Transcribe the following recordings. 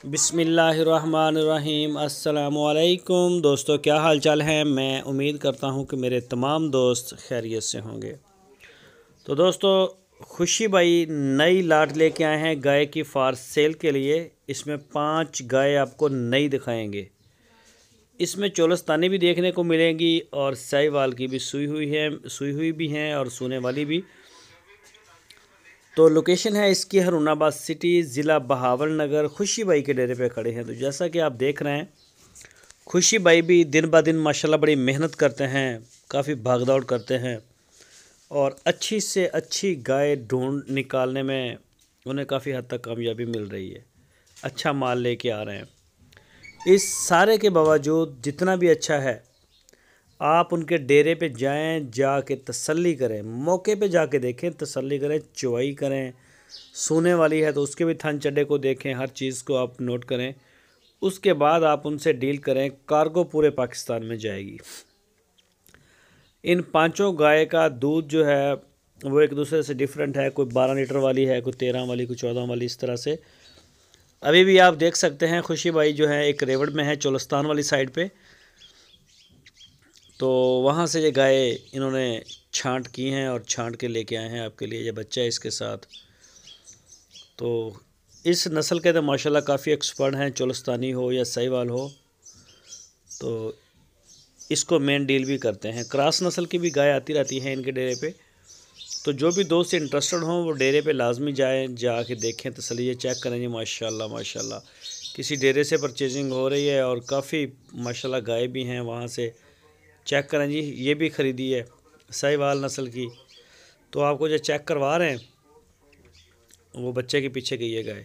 बिस्मिल्लाहिर्रहमानिर्रहीम। अस्सलामुअलैकुम दोस्तों, क्या हाल चाल है। मैं उम्मीद करता हूँ कि मेरे तमाम दोस्त खैरियत से होंगे। तो दोस्तों, खुशी भाई नई लाट लेके आए हैं गाय की फार सेल के लिए। इसमें 5 गाय आपको नई दिखाएंगे। इसमें चोलस्तानी भी देखने को मिलेंगी और साहिवाल की भी सुई हुई भी हैं और सूने वाली भी। तो लोकेशन है इसकी हरूनाबाद सिटी, ज़िला बहावलनगर। खुशी भाई के डेरे पे खड़े हैं। तो जैसा कि आप देख रहे हैं, खुशी भाई भी दिन ब दिन माशाल्लाह बड़ी मेहनत करते हैं, काफ़ी भागदौड़ करते हैं और अच्छी से अच्छी गाय ढूंढ निकालने में उन्हें काफ़ी हद तक कामयाबी मिल रही है। अच्छा माल लेके आ रहे हैं। इस सारे के बावजूद जितना भी अच्छा है, आप उनके डेरे पे जाएं, जाके तसल्ली करें, मौके पे जाके देखें, तसल्ली करें, चुवाई करें। सोने वाली है तो उसके भी थन चड्डे को देखें, हर चीज़ को आप नोट करें। उसके बाद आप उनसे डील करें। कार्गो पूरे पाकिस्तान में जाएगी। इन 5 गाय का दूध जो है वो एक दूसरे से डिफरेंट है। कोई 12 लीटर वाली है, कोई 13 वाली, कोई 14 वाली, इस तरह से। अभी भी आप देख सकते हैं खुशी भाई जो है एक रेवड़ में है, चोलस्तान वाली साइड पे। तो वहाँ से ये गाय इन्होंने छांट की हैं और छांट के लेके आए हैं आपके लिए। ये बच्चा है इसके साथ। तो इस नस्ल के तो माशाल्लाह काफ़ी एक्सपर्ट हैं, चोलस्तानी हो या साहिवाल हो। तो इसको मेन डील भी करते हैं। क्रॉस नस्ल की भी गाय आती रहती हैं इनके डेरे पे। तो जो भी दोस्त इंटरेस्टेड हों वो डेरे पे लाजमी जाएं, जाके देखें, तसल्ली चेक करें। जी माशाल्लाह माशाल्लाह किसी डेरे से परचेजिंग हो रही है और काफ़ी माशाल्लाह गाय भी हैं वहाँ से। चेक करें जी, ये भी ख़रीदी है साहिवाल नस्ल की। तो आपको जो चेक करवा रहे हैं वो बच्चे के पीछे की ये गाय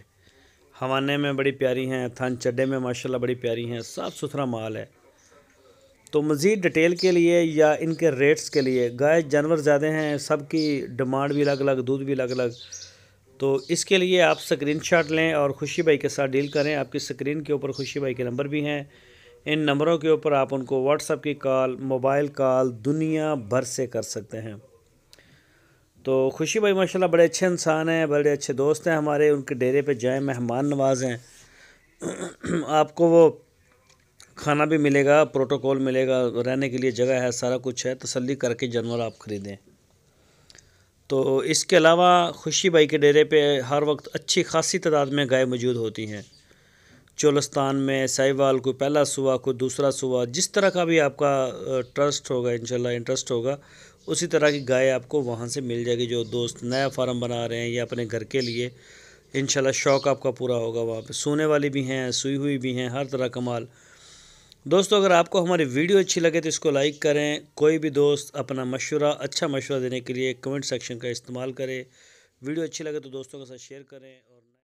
हवाने में बड़ी प्यारी हैं, थन चड्डे में माशाल्लाह बड़ी प्यारी हैं, साफ़ सुथरा माल है। तो मज़ीद डिटेल के लिए या इनके रेट्स के लिए, गाय जानवर ज़्यादा हैं, सबकी डिमांड भी अलग अलग, दूध भी अलग अलग। तो इसके लिए आप स्क्रीनशॉट लें और खुशी भाई के साथ डील करें। आपकी स्क्रीन के ऊपर खुशी भाई के नंबर भी हैं। इन नंबरों के ऊपर आप उनको व्हाट्सएप की कॉल, मोबाइल कॉल दुनिया भर से कर सकते हैं। तो खुशी भाई माशाल्लाह बड़े अच्छे इंसान हैं, बड़े अच्छे दोस्त हैं हमारे। उनके डेरे पे जाएं, मेहमान नवाज हैं। आपको वो खाना भी मिलेगा, प्रोटोकॉल मिलेगा, रहने के लिए जगह है, सारा कुछ है। तसल्ली करके जानवर आप ख़रीदें। तो इसके अलावा खुशी भाई के डेरे पे हर वक्त अच्छी खासी तादाद में गाय मौजूद होती हैं। चोलस्तान में साहिवाल, कोई पहला सुबह, कोई दूसरा सुबह, जिस तरह का भी आपका ट्रस्ट होगा, इंशाल्लाह इंटरेस्ट होगा, उसी तरह की गाय आपको वहाँ से मिल जाएगी। जो दोस्त नया फार्म बना रहे हैं या अपने घर के लिए, इंशाल्लाह शौक़ आपका पूरा होगा। वहाँ पे सोने वाली भी हैं, सुई हुई भी हैं, हर तरह का माल। दोस्तों, अगर आपको हमारी वीडियो अच्छी लगे तो इसको लाइक करें। कोई भी दोस्त अपना मशवरा, अच्छा मशवरा देने के लिए कमेंट सेक्शन का इस्तेमाल करें। वीडियो अच्छी लगे तो दोस्तों के साथ शेयर करें और